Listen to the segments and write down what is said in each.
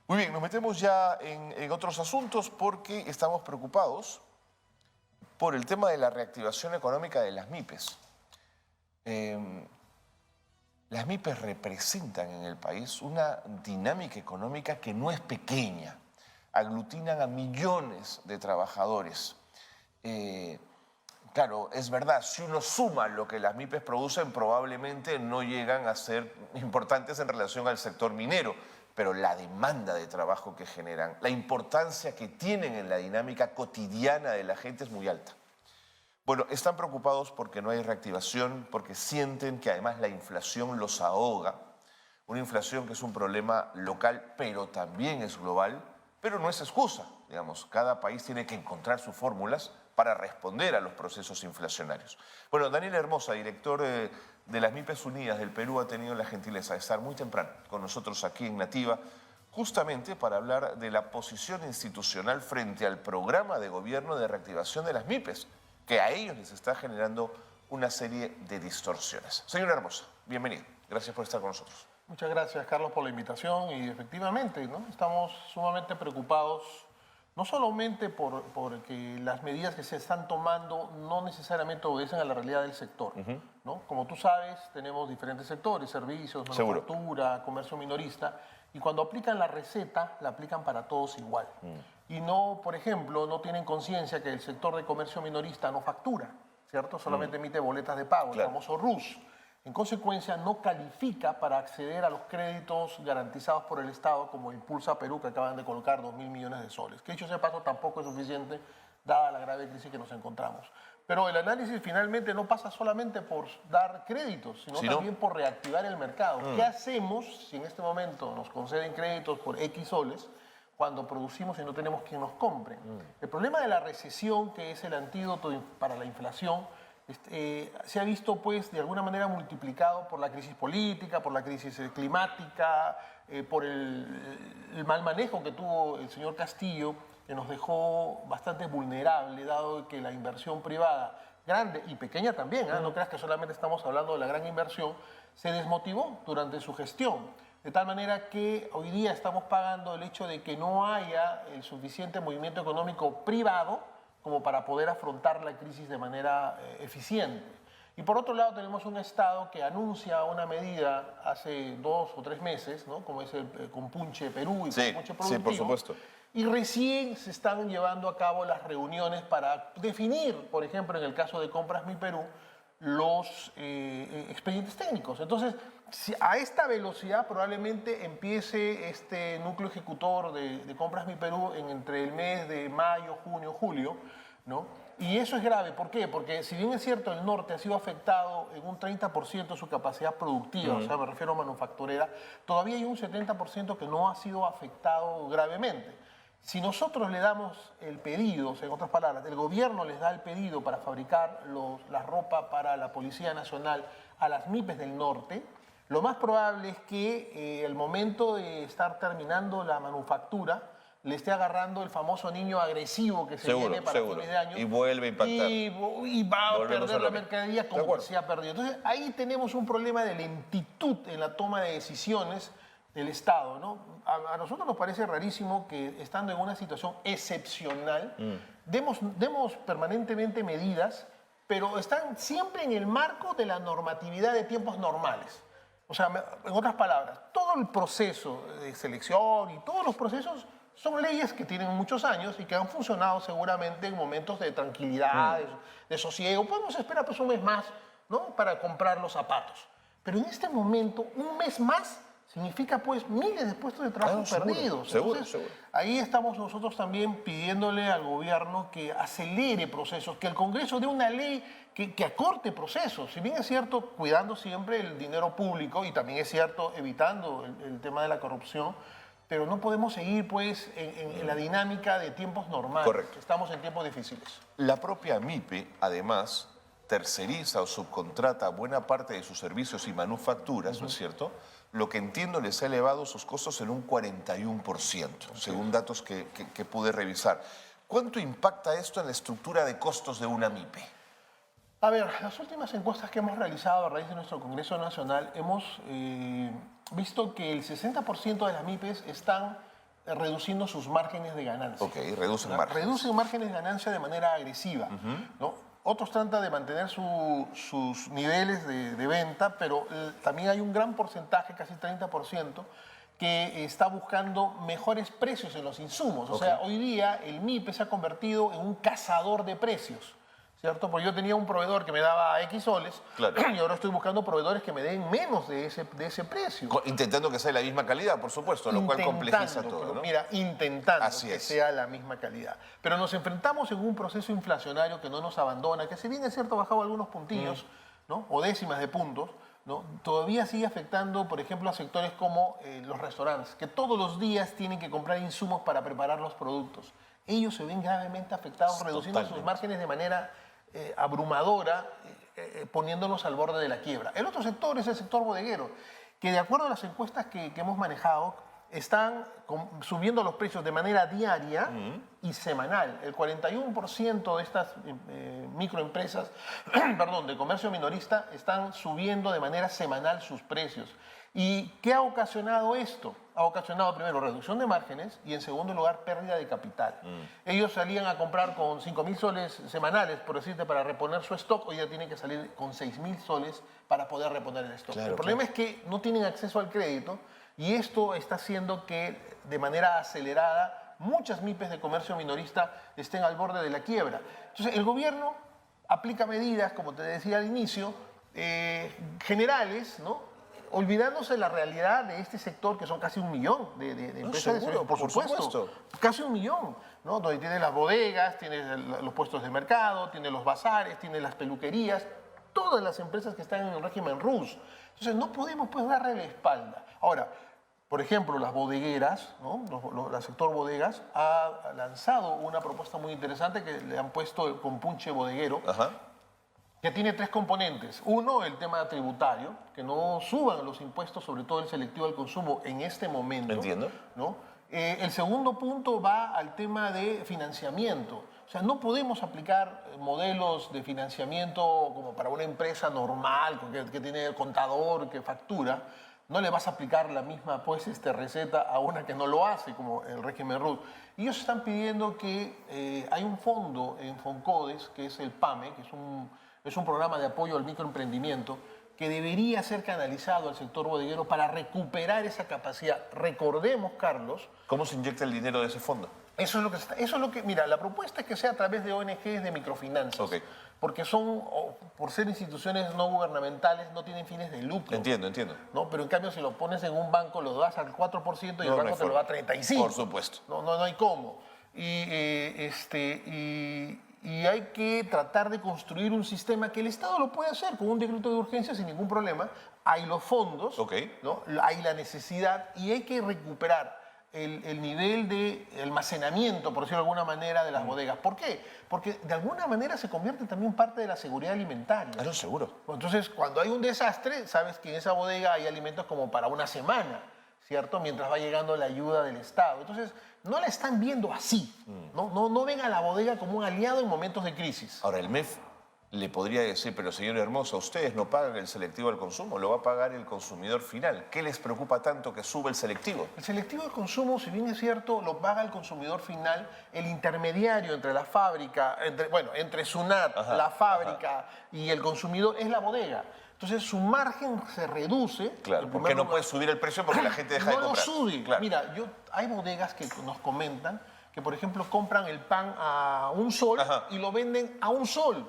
Muy bien, nos metemos ya en otros asuntos porque estamos preocupados por el tema de la reactivación económica de las MIPES. Las MIPES representan en el país una dinámica económica que no es pequeña. Aglutinan a millones de trabajadores. Claro, es verdad, si uno suma lo que las MIPES producen, probablemente no llegan a ser importantes en relación al sector minero, pero la demanda de trabajo que generan, la importancia que tienen en la dinámica cotidiana de la gente es muy alta. Bueno, están preocupados porque no hay reactivación, porque sienten que además la inflación los ahoga. Una inflación que es un problema local, pero también es global, pero no es excusa. Digamos, cada país tiene que encontrar sus fórmulas para responder a los procesos inflacionarios. Bueno, Daniel Hermosa, director de las MIPES Unidas del Perú, ha tenido la gentileza de estar muy temprano con nosotros aquí en Nativa, justamente para hablar de la posición institucional frente al programa de gobierno de reactivación de las MIPES, que a ellos les está generando una serie de distorsiones. Señor Hermosa, bienvenido. Gracias por estar con nosotros. Muchas gracias, Carlos, por la invitación y efectivamente, ¿no? Estamos sumamente preocupados, no solamente porque las medidas que se están tomando no necesariamente obedecen a la realidad del sector, ¿no? Como tú sabes, tenemos diferentes sectores, servicios, manufactura, comercio minorista, y cuando aplican la receta, la aplican para todos igual. Y no, por ejemplo, no tienen conciencia que el sector de comercio minorista no factura, ¿cierto? Solamente emite boletas de pago, el famoso RUS. En consecuencia, no califica para acceder a los créditos garantizados por el Estado, como Impulsa Perú, que acaban de colocar 2.000 millones de soles. Que dicho sea paso, tampoco es suficiente, dada la grave crisis que nos encontramos. Pero el análisis finalmente no pasa solamente por dar créditos, sino también por reactivar el mercado. ¿Qué hacemos si en este momento nos conceden créditos por X soles cuando producimos y no tenemos quien nos compre? El problema de la recesión, que es el antídoto para la inflación, se ha visto, pues, de alguna manera multiplicado por la crisis política, por la crisis climática, por el mal manejo que tuvo el señor Castillo, que nos dejó bastante vulnerable, dado que la inversión privada, grande y pequeña también, no creas que solamente estamos hablando de la gran inversión, se desmotivó durante su gestión. De tal manera que hoy día estamos pagando el hecho de que no haya el suficiente movimiento económico privado como para poder afrontar la crisis de manera eficiente. Y por otro lado tenemos un Estado que anuncia una medida hace 2 o 3 meses, ¿no? Como es el Compunche Perú y Compunche Productivo. Sí, por supuesto. Y recién se están llevando a cabo las reuniones para definir, por ejemplo, en el caso de Compras Mi Perú, los expedientes técnicos. Entonces, a esta velocidad probablemente empiece este núcleo ejecutor de Compras Mi Perú entre el mes de mayo, junio, julio, ¿no? Y eso es grave. ¿Por qué? Porque si bien es cierto, el norte ha sido afectado en un 30% de su capacidad productiva, o sea, me refiero a manufacturera, todavía hay un 70% que no ha sido afectado gravemente. Si nosotros le damos el pedido, o sea, en otras palabras, el gobierno les da el pedido para fabricar la ropa para la Policía Nacional a las MIPES del norte, lo más probable es que al momento de estar terminando la manufactura, le esté agarrando el famoso niño agresivo que se viene para fines de año. Y vuelve a impactar. Y va a perder la mercadería como se ha perdido. Entonces, ahí tenemos un problema de lentitud en la toma de decisiones del Estado, ¿no? A nosotros nos parece rarísimo que, estando en una situación excepcional, demos permanentemente medidas, pero están siempre en el marco de la normatividad de tiempos normales. O sea, en otras palabras, todo el proceso de selección y todos los procesos son leyes que tienen muchos años y que han funcionado seguramente en momentos de tranquilidad, de sosiego. Podemos esperar pues un mes más, ¿no? Para comprar los zapatos. Pero en este momento, un mes más significa pues miles de puestos de trabajo perdidos. Seguro. Ahí estamos nosotros también pidiéndole al gobierno que acelere procesos, que el Congreso dé una ley que acorte procesos. Si bien es cierto, cuidando siempre el dinero público y también es cierto, evitando el tema de la corrupción, pero no podemos seguir pues en la dinámica de tiempos normales. Correcto. Estamos en tiempos difíciles. La propia MIPE, además, terceriza o subcontrata buena parte de sus servicios y manufacturas, ¿no es cierto? Lo que entiendo les ha elevado sus costos en un 41%, según datos que pude revisar. ¿Cuánto impacta esto en la estructura de costos de una MIPE? A ver, las últimas encuestas que hemos realizado a raíz de nuestro Congreso Nacional hemos visto que el 60% de las MIPES están reduciendo sus márgenes de ganancia. Ok, reducen márgenes. Reducen márgenes de ganancia de manera agresiva, ¿no? Otros tratan de mantener sus niveles de venta, pero también hay un gran porcentaje, casi 30%, que está buscando mejores precios en los insumos. O sea, hoy día el MIPE se ha convertido en un cazador de precios, ¿cierto? Porque yo tenía un proveedor que me daba X soles, Claro. y ahora estoy buscando proveedores que me den menos de ese precio. Intentando que sea de la misma calidad, por supuesto, lo cual complejiza todo, Pero ¿no? mira, intentando Así que es. sea la misma calidad. Pero nos enfrentamos en un proceso inflacionario que no nos abandona, que si bien es cierto ha bajado algunos puntillos, ¿no? O décimas de puntos, ¿no? Todavía sigue afectando, por ejemplo, a sectores como los restaurantes, que todos los días tienen que comprar insumos para preparar los productos. Ellos se ven gravemente afectados, reduciendo sus márgenes de manera abrumadora, poniéndonos al borde de la quiebra. El otro sector es el sector bodeguero, que de acuerdo a las encuestas que hemos manejado, están subiendo los precios de manera diaria y semanal. El 41% de estas microempresas, perdón, de comercio minorista, están subiendo de manera semanal sus precios. ¿Y qué ha ocasionado esto? Ha ocasionado primero reducción de márgenes y en segundo lugar pérdida de capital. Ellos salían a comprar con 5.000 soles semanales, por decirte, para reponer su stock, hoy ya tienen que salir con 6.000 soles para poder reponer el stock. Claro, el problema es que no tienen acceso al crédito y esto está haciendo que de manera acelerada muchas MIPES de comercio minorista estén al borde de la quiebra. Entonces el gobierno aplica medidas, como te decía al inicio, generales, ¿no? Olvidándose la realidad de este sector, que son casi 1 millón de empresas. Seguro, por supuesto. Casi 1 millón, ¿no? Donde tiene las bodegas, tiene los puestos de mercado, tiene los bazares, tiene las peluquerías, todas las empresas que están en el régimen RUS. Entonces no podemos pues darle la espalda. Ahora, por ejemplo, las bodegueras, ¿no? El sector bodegas ha lanzado una propuesta muy interesante que le han puesto el compunche bodeguero, que tiene 3 componentes. Uno, el tema tributario, que no suban los impuestos, sobre todo el selectivo al consumo, en este momento. Entiendo. ¿No? El segundo punto va al tema de financiamiento. O sea, no podemos aplicar modelos de financiamiento como para una empresa normal, que tiene contador, que factura. No le vas a aplicar la misma pues, receta a una que no lo hace, como el régimen RUT. Y ellos están pidiendo que hay un fondo en Foncodes, que es el PAME, que es un programa de apoyo al microemprendimiento, que debería ser canalizado al sector bodeguero para recuperar esa capacidad. Recordemos, Carlos... ¿Cómo se inyecta el dinero de ese fondo? Eso es lo que mira, la propuesta es que sea a través de ONGs de microfinanzas. Porque por ser instituciones no gubernamentales, no tienen fines de lucro. Entiendo. ¿No? Pero en cambio, si lo pones en un banco, lo das al 4% y el banco te lo da a 35%. Por supuesto. No hay cómo. Y hay que tratar de construir un sistema que el Estado lo puede hacer con un decreto de urgencia sin ningún problema. Hay los fondos, ¿no? Hay la necesidad y hay que recuperar el nivel de almacenamiento, por decirlo de alguna manera, de las bodegas. ¿Por qué? Porque de alguna manera se convierte también parte de la seguridad alimentaria. Claro, seguro. Entonces, cuando hay un desastre, sabes que en esa bodega hay alimentos como para una semana, ¿cierto? Mientras va llegando la ayuda del Estado. Entonces, no la están viendo así. No ven a la bodega como un aliado en momentos de crisis. Ahora, el MEF le podría decir, pero señor Hermoso, ustedes no pagan el selectivo al consumo, lo va a pagar el consumidor final. ¿Qué les preocupa tanto que sube el selectivo? El selectivo al consumo, si bien es cierto, lo paga el consumidor final, el intermediario entre la fábrica, entre SUNAT, la fábrica y el consumidor es la bodega. Entonces su margen se reduce. Claro, porque no puede subir el precio porque la gente deja de comprar. No lo sube. Claro. Mira, hay bodegas que nos comentan que, por ejemplo, compran el pan a $1 y lo venden a $1.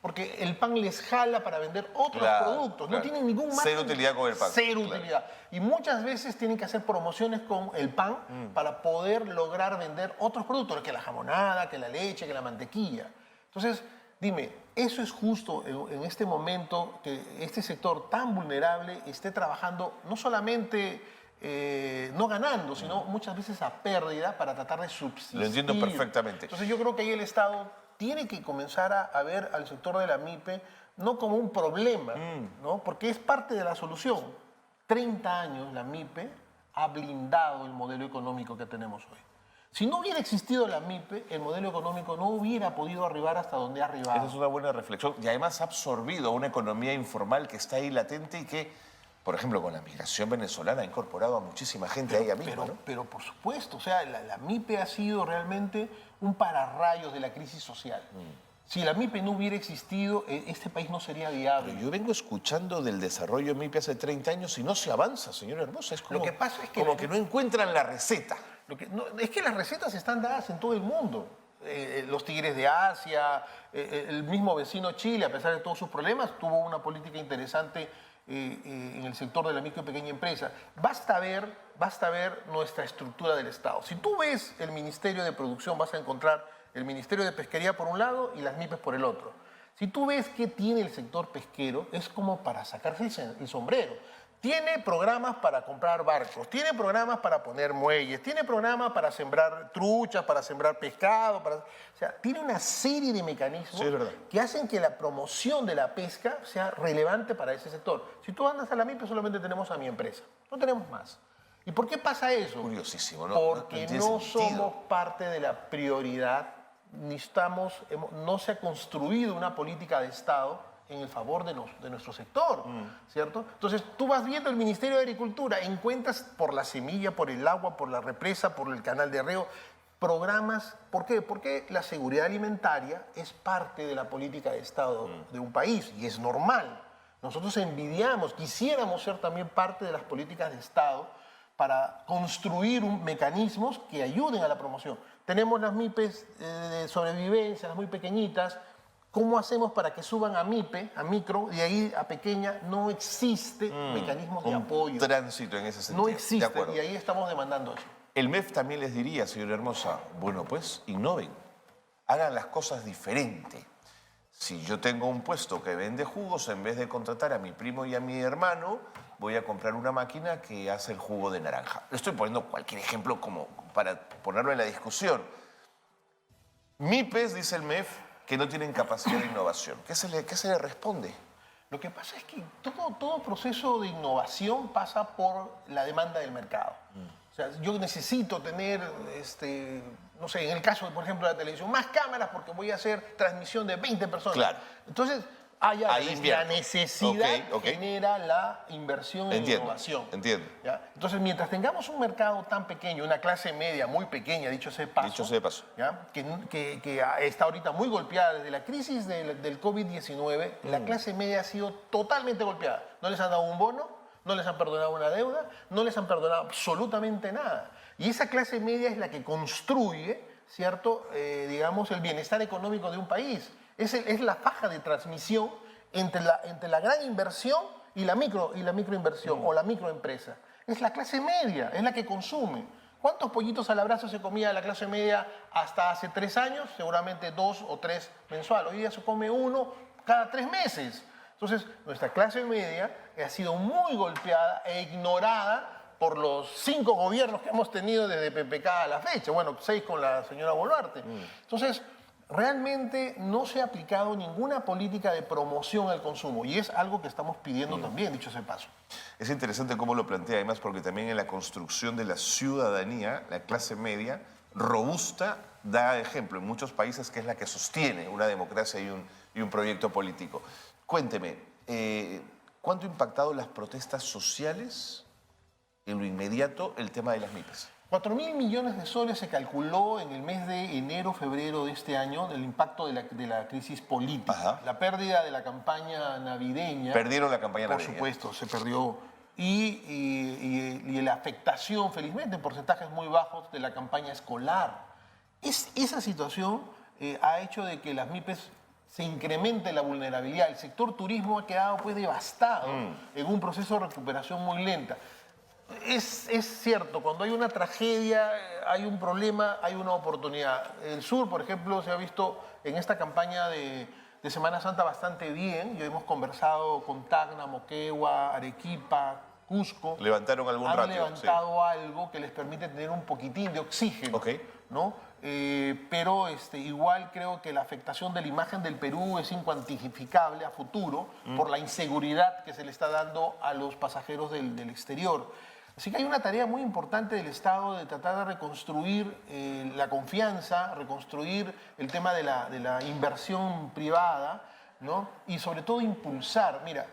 Porque el pan les jala para vender otros productos. No tienen ningún margen. Cero utilidad con el pan. Cero utilidad. Y muchas veces tienen que hacer promociones con el pan para poder lograr vender otros productos, que la jamonada, que la leche, que la mantequilla. Entonces, dime, ¿eso es justo en este momento que este sector tan vulnerable esté trabajando no solamente no ganando, sino muchas veces a pérdida para tratar de subsistir? Lo entiendo perfectamente. Entonces yo creo que ahí el Estado tiene que comenzar a ver al sector de la MIPE no como un problema, ¿no? Porque es parte de la solución. 30 años la MIPE ha blindado el modelo económico que tenemos hoy. Si no hubiera existido la MIPE, el modelo económico no hubiera podido arribar hasta donde ha arribado. Esa es una buena reflexión. Y además ha absorbido una economía informal que está ahí latente y que por ejemplo, con la migración venezolana ha incorporado a muchísima gente a ella misma, ¿no? Pero por supuesto, o sea, la MIPE ha sido realmente un pararrayos de la crisis social. Si la MIPE no hubiera existido, este país no sería viable. Pero yo vengo escuchando del desarrollo MIPE hace 30 años y no se avanza, señor Hermosa. Es como, Lo que pasa es que como que no encuentran la receta. Es que las recetas están dadas en todo el mundo. Los tigres de Asia, el mismo vecino Chile, a pesar de todos sus problemas, tuvo una política interesante en el sector de la micro y pequeña empresa. Basta ver nuestra estructura del Estado. Si tú ves el Ministerio de Producción, vas a encontrar el Ministerio de Pesquería por un lado y las MIPES por el otro. Si tú ves qué tiene el sector pesquero, es como para sacarse el sombrero. Tiene programas para comprar barcos, tiene programas para poner muelles, tiene programas para sembrar truchas, para sembrar pescado, o sea, tiene una serie de mecanismos que hacen que la promoción de la pesca sea relevante para ese sector. Si tú andas a la MIPE, solamente tenemos a mi empresa, no tenemos más. ¿Y por qué pasa eso? Curiosísimo, ¿no? Porque no somos parte de la prioridad, no se ha construido una política de Estado en el favor de nuestro sector, ¿cierto? Entonces, tú vas viendo el Ministerio de Agricultura, encuentras por la semilla, por el agua, por la represa, por el canal de riego, programas. ¿Por qué? Porque la seguridad alimentaria es parte de la política de Estado de un país y es normal. Nosotros envidiamos, quisiéramos ser también parte de las políticas de Estado para construir mecanismos que ayuden a la promoción. Tenemos las MIPES de sobrevivencia, las muy pequeñitas. ¿Cómo hacemos para que suban a MIPE, a micro, y ahí a pequeña? No existe mecanismos de apoyo. Tránsito en ese sentido. No existe, y ahí estamos demandando eso. El MEF también les diría, señora Hermosa, bueno, pues innoven, hagan las cosas diferente. Si yo tengo un puesto que vende jugos, en vez de contratar a mi primo y a mi hermano, voy a comprar una máquina que hace el jugo de naranja. Estoy poniendo cualquier ejemplo como para ponerlo en la discusión. MIPES, dice el MEF, que no tienen capacidad de innovación. ¿Qué se le responde? Lo que pasa es que todo proceso de innovación pasa por la demanda del mercado. O sea, yo necesito tener, no sé, en el caso, por ejemplo, de la televisión, más cámaras porque voy a hacer transmisión de 20 personas. Claro. Entonces, la necesidad genera la inversión en innovación. Entiendo. ¿Ya? Entonces, mientras tengamos un mercado tan pequeño, una clase media muy pequeña, dicho sea de paso, ¿ya? Que está ahorita muy golpeada desde la crisis del COVID-19, la clase media ha sido totalmente golpeada. No les han dado un bono, no les han perdonado una deuda, no les han perdonado absolutamente nada. Y esa clase media es la que construye, ¿cierto? Digamos, el bienestar económico de un país. Es la faja de transmisión entre la gran inversión y la microinversión o la microempresa. Es la clase media, es la que consume. ¿Cuántos pollitos al abrazo se comía la clase media hasta hace 3 años? Seguramente 2 o 3 mensual. Hoy día se come 1 cada 3 meses. Entonces, nuestra clase media ha sido muy golpeada e ignorada por los 5 gobiernos que hemos tenido desde PPK a la fecha. Bueno, 6 con la señora Boluarte. Entonces, realmente no se ha aplicado ninguna política de promoción al consumo y es algo que estamos pidiendo también, dicho sea de paso. Es interesante cómo lo plantea, además, porque también en la construcción de la ciudadanía, la clase media robusta da ejemplo en muchos países que es la que sostiene una democracia y un proyecto político. Cuénteme, ¿cuánto ha impactado las protestas sociales en lo inmediato el tema de las MIPES? 4.000 millones de soles se calculó en el mes de enero, febrero de este año del impacto de la crisis política. Ajá. La pérdida de la campaña navideña. Perdieron la campaña navideña. Por supuesto, se perdió. Y la afectación, felizmente, en porcentajes muy bajos de la campaña escolar. Esa situación ha hecho de que las MIPES se incremente la vulnerabilidad. El sector turismo ha quedado pues devastado en un proceso de recuperación muy lenta. Es cierto, cuando hay una tragedia, hay un problema, hay una oportunidad. El sur, por ejemplo, se ha visto en esta campaña de Semana Santa bastante bien. Ya hemos conversado con Tacna, Moquegua, Arequipa, Cusco. Levantaron algún ratio. Han levantado algo que les permite tener un poquitín de oxígeno. Okay. ¿No? Pero igual creo que la afectación de la imagen del Perú es incuantificable a futuro por la inseguridad que se le está dando a los pasajeros del exterior. Así que hay una tarea muy importante del Estado de tratar de reconstruir la confianza, reconstruir el tema de la inversión privada, ¿no? Y sobre todo impulsar. Mira,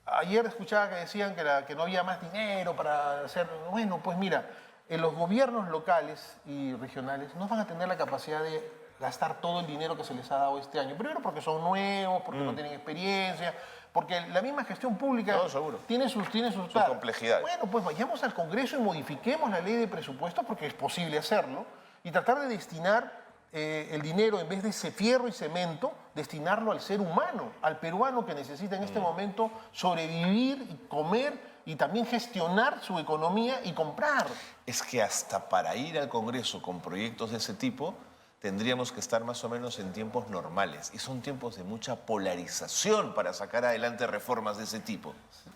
Ayer escuchaba que decían que no había más dinero para hacer... Bueno, pues mira, los gobiernos locales y regionales no van a tener la capacidad de gastar todo el dinero que se les ha dado este año. Primero porque son nuevos, porque no tienen experiencia, porque la misma gestión pública No, seguro. tiene sus complejidades. Bueno, pues vayamos al Congreso y modifiquemos la ley de presupuestos porque es posible hacerlo y tratar de destinar el dinero, en vez de ese fierro y cemento, destinarlo al ser humano, al peruano que necesita en este momento sobrevivir y comer y también gestionar su economía y comprar. Es que hasta para ir al Congreso con proyectos de ese tipo tendríamos que estar más o menos en tiempos normales. Y son tiempos de mucha polarización para sacar adelante reformas de ese tipo.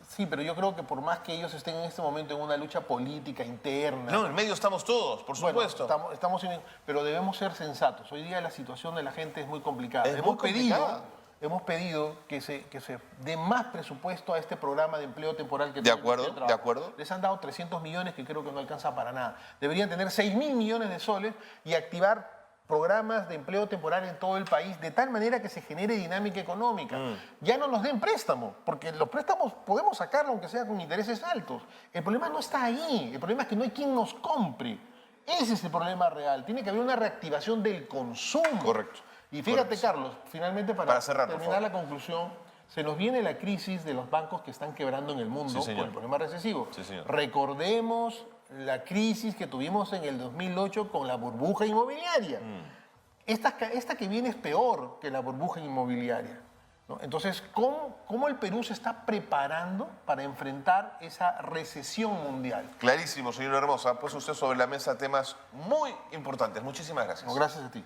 Sí, pero yo creo que por más que ellos estén en este momento en una lucha política interna... No, en medio estamos todos, por supuesto. Bueno, pero debemos ser sensatos. Hoy día la situación de la gente es muy complicada. Es muy complicada. Hemos pedido que se dé más presupuesto a este programa de empleo temporal que De acuerdo, de acuerdo. Les han dado 300 millones que creo que no alcanza para nada. Deberían tener 6.000 millones de soles y activar programas de empleo temporal en todo el país, de tal manera que se genere dinámica económica. Ya no nos den préstamo, porque los préstamos podemos sacarlo aunque sea con intereses altos. El problema no está ahí, el problema es que no hay quien nos compre. Ese es el problema real. Tiene que haber una reactivación del consumo. Correcto. Y fíjate, Correcto. Carlos, finalmente Para cerrar, terminar la conclusión, se nos viene la crisis de los bancos que están quebrando en el mundo Sí, señor. por el problema recesivo. Sí, señor. Recordemos la crisis que tuvimos en el 2008 con la burbuja inmobiliaria. Esta que viene es peor que la burbuja inmobiliaria, ¿no? Entonces, ¿cómo el Perú se está preparando para enfrentar esa recesión mundial? Clarísimo, señor Hermosa. Ha puesto usted sobre la mesa temas muy importantes. Muchísimas gracias. No, gracias a ti.